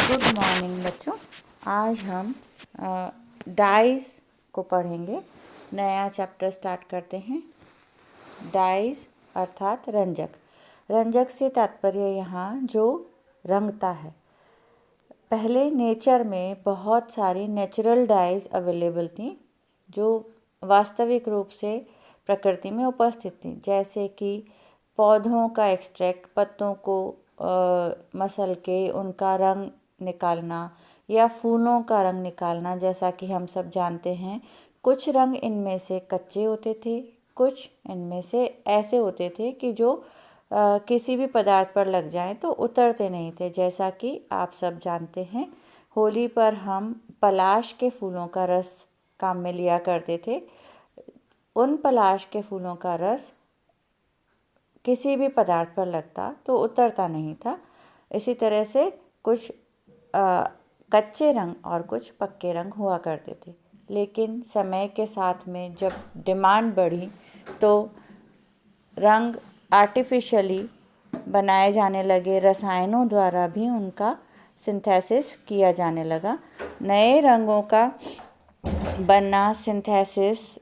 Good morning बच्चों। आज हम डाइज को पढ़ेंगे। नया चैप्टर स्टार्ट करते हैं। डाइज अर्थात रंजक। रंजक से तात्पर्य यहाँ जो रंगता है। पहले नेचर में बहुत सारी नेचुरल डाइज अवेलेबल थी जो वास्तविक रूप से प्रकृति में उपस्थित थी, जैसे कि पौधों का एक्सट्रैक्ट, पत्तों को मसल के उनका रंग निकालना या फूलों का रंग निकालना। जैसा कि हम सब जानते हैं, कुछ रंग इनमें से कच्चे होते थे, कुछ इनमें से ऐसे होते थे कि जो किसी भी पदार्थ पर लग जाएं तो उतरते नहीं थे। जैसा कि आप सब जानते हैं, होली पर हम पलाश के फूलों का रस काम में लिया करते थे। उन पलाश के फूलों का रस किसी भी पदार्थ पर लगता तो उतरता नहीं था। इसी तरह से कुछ कच्चे रंग और कुछ पक्के रंग हुआ करते थे। लेकिन समय के साथ में जब डिमांड बढ़ी तो रंग आर्टिफिशियली बनाए जाने लगे, रसायनों द्वारा भी उनका सिंथेसिस किया जाने लगा। नए रंगों का बनना, सिंथेसिस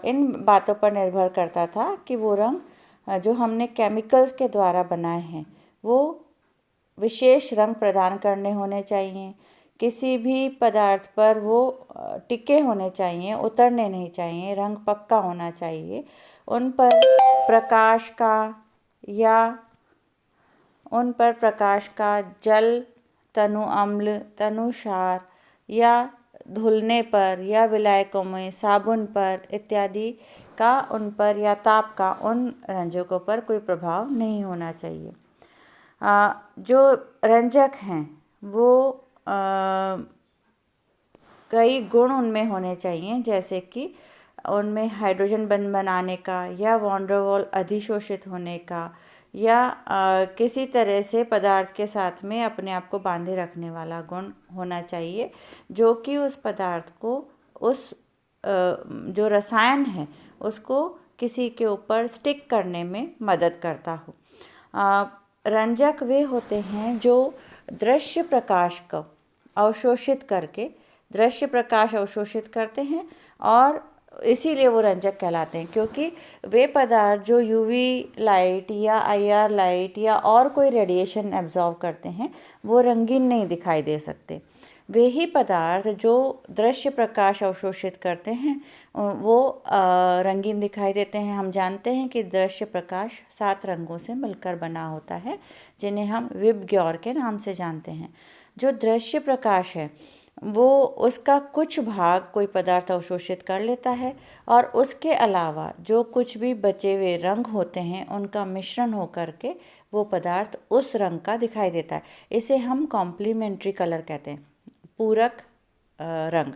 इन बातों पर निर्भर करता था कि वो रंग जो हमने केमिकल्स के द्वारा बनाए हैं वो विशेष रंग प्रदान करने होने चाहिए। किसी भी पदार्थ पर वो टिके होने चाहिए, उतरने नहीं चाहिए, रंग पक्का होना चाहिए। उन पर प्रकाश का जल, तनु अम्ल, तनु क्षार या धुलने पर या विलायकों में, साबुन पर इत्यादि का उन पर या ताप का उन रंजकों पर कोई प्रभाव नहीं होना चाहिए। जो रंजक हैं वो कई गुण उनमें होने चाहिए, जैसे कि उनमें हाइड्रोजन बंध बनाने का या वॉन डेर वाल अधिशोषित होने का या किसी तरह से पदार्थ के साथ में अपने आप को बांधे रखने वाला गुण होना चाहिए, जो कि उस पदार्थ को, उस जो रसायन है उसको किसी के ऊपर स्टिक करने में मदद करता हो। रंजक वे होते हैं जो दृश्य प्रकाश को अवशोषित करके दृश्य प्रकाश अवशोषित करते हैं और इसीलिए वो रंजक कहलाते हैं, क्योंकि वे पदार्थ जो यूवी लाइट या आईआर लाइट या और कोई रेडिएशन एब्जॉर्व करते हैं वो रंगीन नहीं दिखाई दे सकते। वे ही पदार्थ जो दृश्य प्रकाश अवशोषित करते हैं वो रंगीन दिखाई देते हैं। हम जानते हैं कि दृश्य प्रकाश 7 रंगों से मिलकर बना होता है, जिन्हें हम विबग्योर के नाम से जानते हैं। जो दृश्य प्रकाश है वो उसका कुछ भाग कोई पदार्थ अवशोषित कर लेता है और उसके अलावा जो कुछ भी बचे हुए रंग होते हैं उनका मिश्रण होकर के वो पदार्थ उस रंग का दिखाई देता है। इसे हम कॉम्प्लीमेंट्री कलर कहते हैं, पूरक रंग।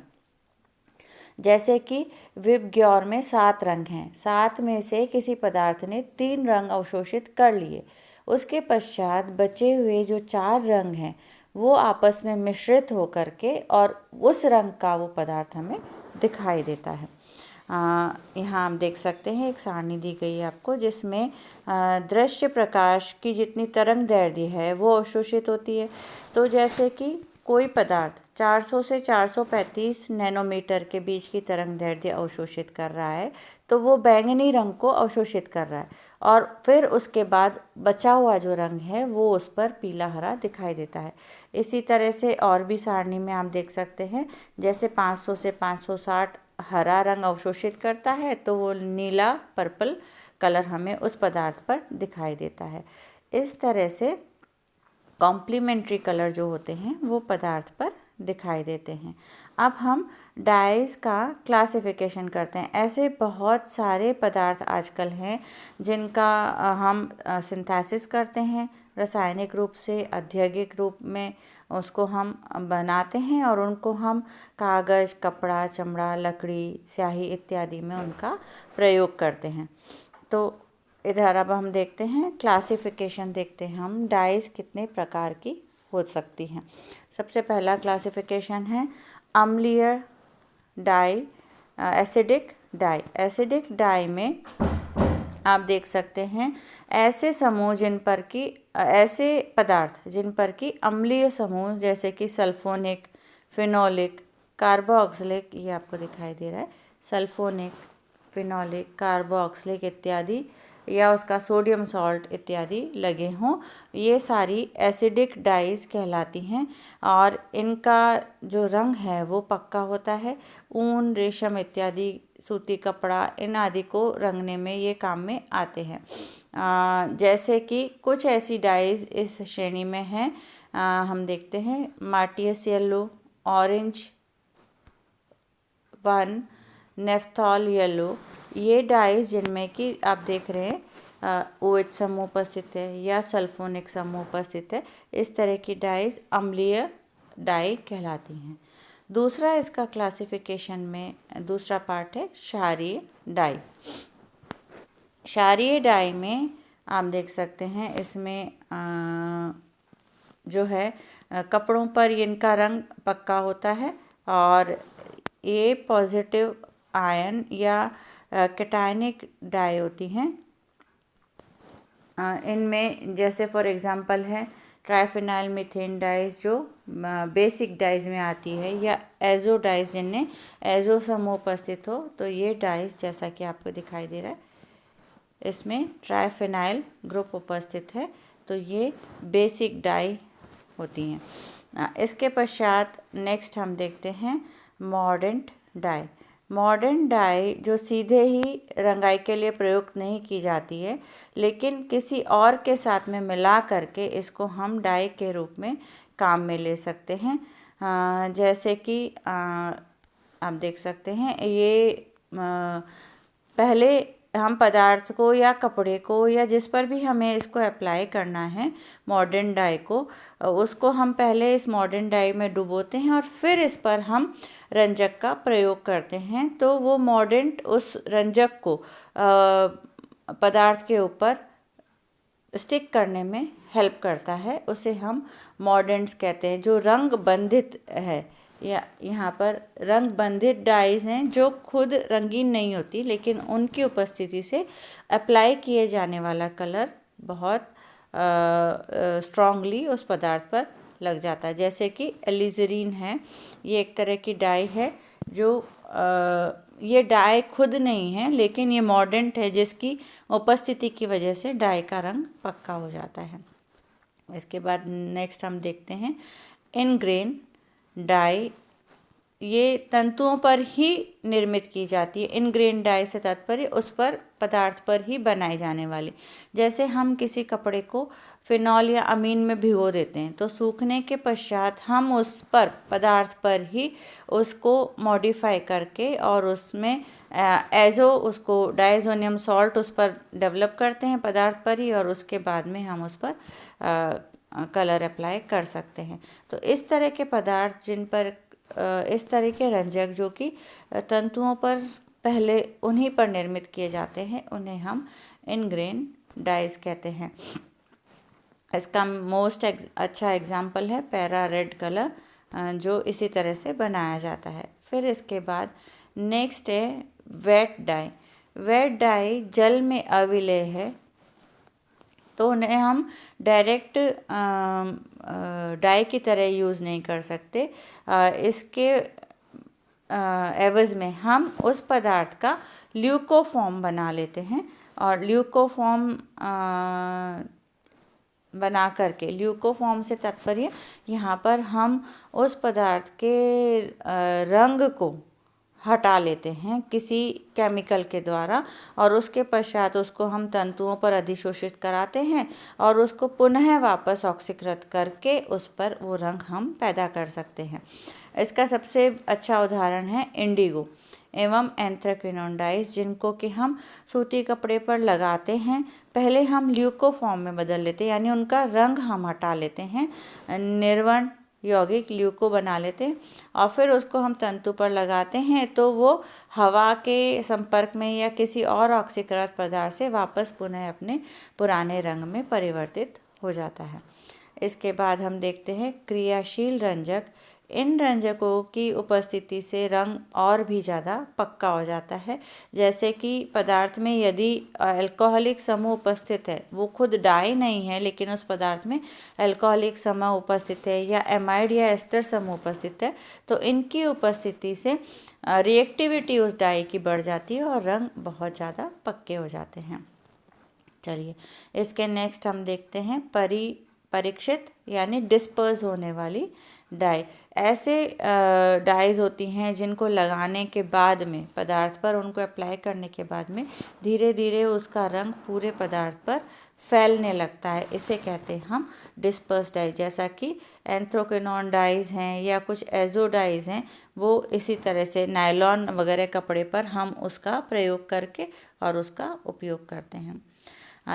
जैसे कि विबग्योर में 7 रंग हैं, 7 में से किसी पदार्थ ने 3 रंग अवशोषित कर लिए, उसके पश्चात बचे हुए जो 4 रंग हैं वो आपस में मिश्रित होकर के और उस रंग का वो पदार्थ हमें दिखाई देता है। यहाँ हम देख सकते हैं, एक सारणी दी गई है आपको, जिसमें दृश्य प्रकाश की जितनी तरंगदैर्ध्य है वो अवशोषित होती है। तो जैसे कि कोई पदार्थ 400 से 435 नैनोमीटर के बीच की तरंगदैर्ध्य अवशोषित कर रहा है तो वो बैंगनी रंग को अवशोषित कर रहा है और फिर उसके बाद बचा हुआ जो रंग है वो उस पर पीला हरा दिखाई देता है। इसी तरह से और भी सारणी में आप देख सकते हैं, जैसे 500 से 560 हरा रंग अवशोषित करता है तो वो नीला पर्पल कलर हमें उस पदार्थ पर दिखाई देता है। इस तरह से कॉम्प्लीमेंट्री कलर जो होते हैं वो पदार्थ पर दिखाई देते हैं। अब हम डाइज का क्लासिफिकेशन करते हैं। ऐसे बहुत सारे पदार्थ आजकल हैं जिनका हम सिंथेसिस करते हैं, रासायनिक रूप से, औद्योगिक रूप में उसको हम बनाते हैं और उनको हम कागज़, कपड़ा, चमड़ा, लकड़ी, स्याही इत्यादि में उनका प्रयोग करते हैं। तो इधर अब हम देखते हैं क्लासिफिकेशन, देखते हैं हम डाइज कितने प्रकार की हो सकती हैं। सबसे पहला क्लासिफिकेशन है अम्लीय dye, acidic dye. Acidic dye में आप देख सकते हैं ऐसे समूह जिन पर कि ऐसे पदार्थ जिन पर कि अम्लीय समूह जैसे कि सल्फोनिक, फिनोलिक, कार्बोक्सिलिक, ये आपको दिखाई दे रहा है, सल्फोनिक, फिनोलिक, कार्बोक्सिलिक इत्यादि, या उसका सोडियम सॉल्ट इत्यादि लगे हों, ये सारी एसिडिक डाइज कहलाती हैं और इनका जो रंग है वो पक्का होता है। ऊन, रेशम इत्यादि, सूती कपड़ा, इन आदि को रंगने में ये काम में आते हैं। जैसे कि कुछ ऐसी डाइज इस श्रेणी में हैं, हम देखते हैं माटियस येलो, ऑरेंज 1, नेफ्थॉल येलो, ये डाइज जिनमें कि आप देख रहे हैं OH समूह उपस्थित है या सल्फोनिक समूह उपस्थित है, इस तरह की डाइज अम्लीय डाई कहलाती हैं। दूसरा इसका क्लासिफिकेशन में दूसरा पार्ट है क्षारीय डाई। क्षारीय डाई में आप देख सकते हैं इसमें जो है कपड़ों पर इनका रंग पक्का होता है और ये पॉजिटिव आयन या कैटायनिक डाई होती हैं। इनमें जैसे फॉर एग्जांपल है ट्राइफिनाइल मीथेन डाइज जो बेसिक डाइज में आती है, या एजो डाइज जिनमें एजो समूह उपस्थित हो, तो ये डाइज जैसा कि आपको दिखाई दे रहा है इसमें ट्राइफिनाइल ग्रुप उपस्थित है, तो ये बेसिक डाई होती हैं। इसके पश्चात नेक्स्ट हम देखते हैं मॉर्डेंट डाई। मॉर्डेंट डाई जो सीधे ही रंगाई के लिए प्रयुक्त नहीं की जाती है, लेकिन किसी और के साथ में मिला करके इसको हम डाई के रूप में काम में ले सकते हैं। जैसे कि आप देख सकते हैं ये पहले हम पदार्थ को या कपड़े को या जिस पर भी हमें इसको अप्लाई करना है मॉर्डेंट डाई को, उसको हम पहले इस मॉर्डेंट डाई में डुबोते हैं और फिर इस पर हम रंजक का प्रयोग करते हैं, तो वो मॉर्डेंट उस रंजक को पदार्थ के ऊपर स्टिक करने में हेल्प करता है, उसे हम मॉर्डेंट्स कहते हैं। जो रंग बंधित है, या यहाँ पर रंग बंधित डाइज हैं जो खुद रंगीन नहीं होती, लेकिन उनकी उपस्थिति से अप्लाई किए जाने वाला कलर बहुत स्ट्रांगली उस पदार्थ पर लग जाता है। जैसे कि एलिजरीन है, ये एक तरह की डाई है जो ये डाई खुद नहीं है, लेकिन ये मॉर्डेंट है जिसकी उपस्थिति की वजह से डाई का रंग पक्का हो जाता है। इसके बाद नेक्स्ट हम देखते हैं इनग्रेन डाई। ये तंतुओं पर ही निर्मित की जाती है। इनग्रेन डाई से तात्पर्य उस पर पदार्थ पर ही बनाई जाने वाली। जैसे हम किसी कपड़े को फिनॉल या अमीन में भिगो देते हैं, तो सूखने के पश्चात हम उस पर पदार्थ पर ही उसको मॉडिफाई करके और उसमें एजो उसको डाइज़ोनियम सॉल्ट उस पर डेवलप करते हैं पदार्थ पर ही, और उसके बाद में हम उस पर कलर अप्लाई कर सकते हैं। तो इस तरह के पदार्थ जिन पर इस तरह के रंजक जो कि तंतुओं पर पहले उन्हीं पर निर्मित किए जाते हैं, उन्हें हम इनग्रेन डाइज कहते हैं। इसका मोस्ट अच्छा एग्जाम्पल है पैरा रेड कलर, जो इसी तरह से बनाया जाता है। फिर इसके बाद नेक्स्ट है वेट डाई। वेट डाई जल में अविलेय है, तो उन्हें हम डायरेक्ट डाई की तरह यूज़ नहीं कर सकते। इसके एवज़ में हम उस पदार्थ का ल्यूकोफॉर्म बना लेते हैं, और ल्यूकोफॉर्म बना करके, ल्यूकोफॉर्म से तात्पर्य यहाँ पर हम उस पदार्थ के रंग को हटा लेते हैं किसी केमिकल के द्वारा, और उसके पश्चात उसको हम तंतुओं पर अधिशोषित कराते हैं और उसको पुनः वापस ऑक्सीकृत करके उस पर वो रंग हम पैदा कर सकते हैं। इसका सबसे अच्छा उदाहरण है इंडिगो एवं एंथ्राक्विनोन डाइज, जिनको कि हम सूती कपड़े पर लगाते हैं। पहले हम ल्यूकोफॉर्म में बदल लेते हैं, यानी उनका रंग हम हटा लेते हैं, निर्वर्ण यौगिक ल्यूको बना लेते हैं, और फिर उसको हम तंतु पर लगाते हैं, तो वो हवा के संपर्क में या किसी और ऑक्सीकृत पदार्थ से वापस पुनः अपने पुराने रंग में परिवर्तित हो जाता है। इसके बाद हम देखते हैं क्रियाशील रंजक इन रंजकों की उपस्थिति से रंग और भी ज़्यादा पक्का हो जाता है। जैसे कि पदार्थ में यदि अल्कोहलिक समूह उपस्थित है, वो खुद डाई नहीं है लेकिन उस पदार्थ में अल्कोहलिक समूह उपस्थित है या एमाइड या एस्टर समूह उपस्थित है, तो इनकी उपस्थिति से रिएक्टिविटी उस डाई की बढ़ जाती है और रंग बहुत ज़्यादा पक्के हो जाते हैं। चलिए इसके नेक्स्ट हम देखते हैं परीक्षित यानी डिस्पर्स होने वाली डाई। ऐसे डाइज होती हैं जिनको लगाने के बाद में, पदार्थ पर उनको अप्लाई करने के बाद में धीरे धीरे उसका रंग पूरे पदार्थ पर फैलने लगता है। इसे कहते हैं हम डिस्पर्स डाई। जैसा कि एंथ्रोक्विनोन डाइज हैं या कुछ एजो डाइज हैं, वो इसी तरह से नायलॉन वगैरह कपड़े पर हम उसका प्रयोग करके और उसका उपयोग करते हैं।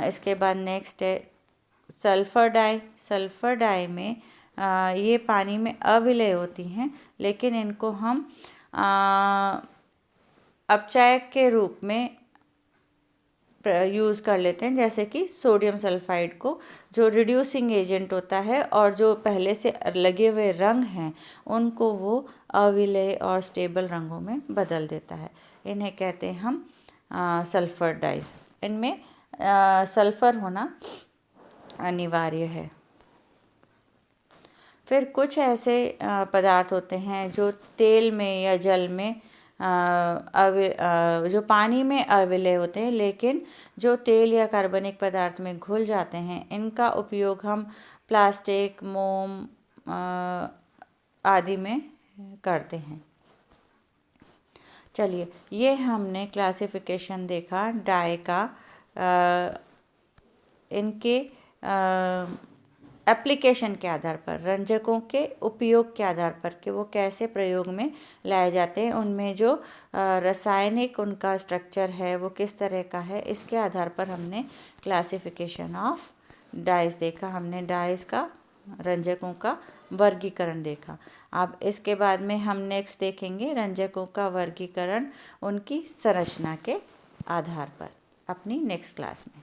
इसके बाद नेक्स्ट है सल्फ़र डाई। सल्फ़र डाई में ये पानी में अविलय होती हैं, लेकिन इनको हम अपचायक के रूप में यूज़ कर लेते हैं। जैसे कि सोडियम सल्फाइड को, जो रिड्यूसिंग एजेंट होता है और जो पहले से लगे हुए रंग हैं उनको वो अविलय और स्टेबल रंगों में बदल देता है। इन्हें कहते हैं हम सल्फ़र डाइज। इनमें सल्फ़र होना अनिवार्य है। फिर कुछ ऐसे पदार्थ होते हैं जो तेल में या जल में जो पानी में अविलय होते हैं, लेकिन जो तेल या कार्बनिक पदार्थ में घुल जाते हैं। इनका उपयोग हम प्लास्टिक, मोम आदि में करते हैं। चलिए, ये हमने क्लासिफिकेशन देखा डाई का, इनके एप्लीकेशन के आधार पर, रंजकों के उपयोग के आधार पर कि वो कैसे प्रयोग में लाए जाते हैं, उनमें जो रासायनिक उनका स्ट्रक्चर है वो किस तरह का है, इसके आधार पर हमने क्लासिफिकेशन ऑफ डाइज देखा। हमने डाइज का, रंजकों का वर्गीकरण देखा। अब इसके बाद में हम नेक्स्ट देखेंगे रंजकों का वर्गीकरण उनकी संरचना के आधार पर अपनी नेक्स्ट क्लास में।